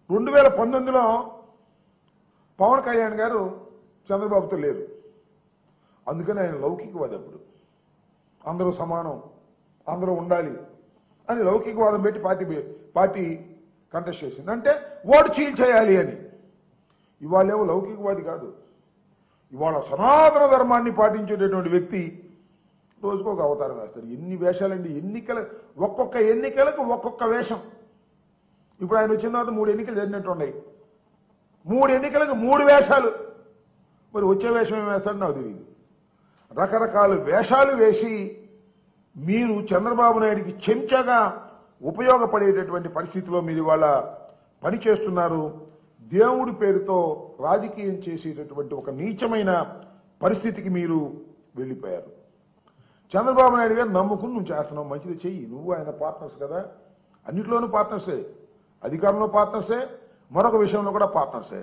2019లో పవన్ కళ్యాణ్ గారు చంద్రబాబుతో లేరు, అందుకని ఆయన లౌకికవాది. అప్పుడు అందరూ సమానం, అందరూ ఉండాలి అని లౌకికవాదం పెట్టి పార్టీ కంటెస్ట్ చేసింది. అంటే ఓటు చీల్చేయాలి అని. ఇవాళేమో లౌకికవాది కాదు, ఇవాళ సనాతన ధర్మాన్ని పాటించేటటువంటి వ్యక్తి రోజుకు ఒక అవతారం వేస్తారు. ఎన్ని వేషాలండి, ఒక్కొక్క ఎన్నికలకు ఒక్కొక్క వేషం. ఇప్పుడు ఆయన వచ్చిన తర్వాత 3 ఎన్నికలు జరిగినట్టు ఉన్నాయి, 3 ఎన్నికలకు 3 వేషాలు. మరి వచ్చే వేషం ఏం వేస్తాడో నాకు తెలియదు. రకరకాల వేషాలు వేసి మీరు చంద్రబాబు నాయుడికి చెంచగా ఉపయోగపడేటటువంటి పరిస్థితిలో మీరు ఇవాళ పనిచేస్తున్నారు. దేవుడి పేరుతో రాజకీయం చేసేటటువంటి ఒక నీచమైన పరిస్థితికి మీరు వెళ్ళిపోయారు. చంద్రబాబు నాయుడు గారు నమ్ముకుని నువ్వు చేస్తున్నావు, మంచిది చెయ్యి. నువ్వు ఆయన పార్ట్నర్స్ కదా, అన్నిట్లోనూ పార్ట్నర్సే, అధికారంలో పార్ట్నర్సే, మరొక విషయంలో కూడా పార్ట్నర్సే.